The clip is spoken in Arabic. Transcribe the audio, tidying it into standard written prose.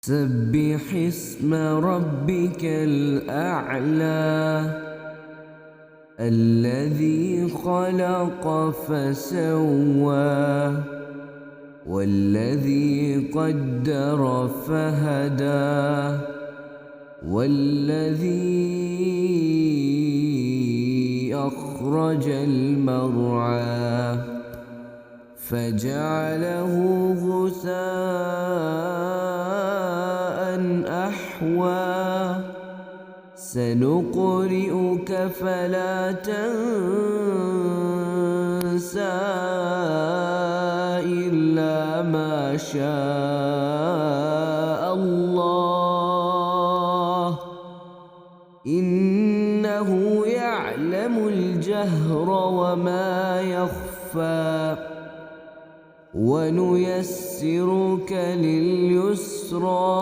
سبح اسم ربك الأعلى الذي خلق فسوى والذي قدر فهدى والذي أخرج المرعى فجعله غثاء أحوى سنقرئك فلا تنسى إلا ما شاء الله إنه يعلم الجهر وما يخفى ونيسرك لليسرى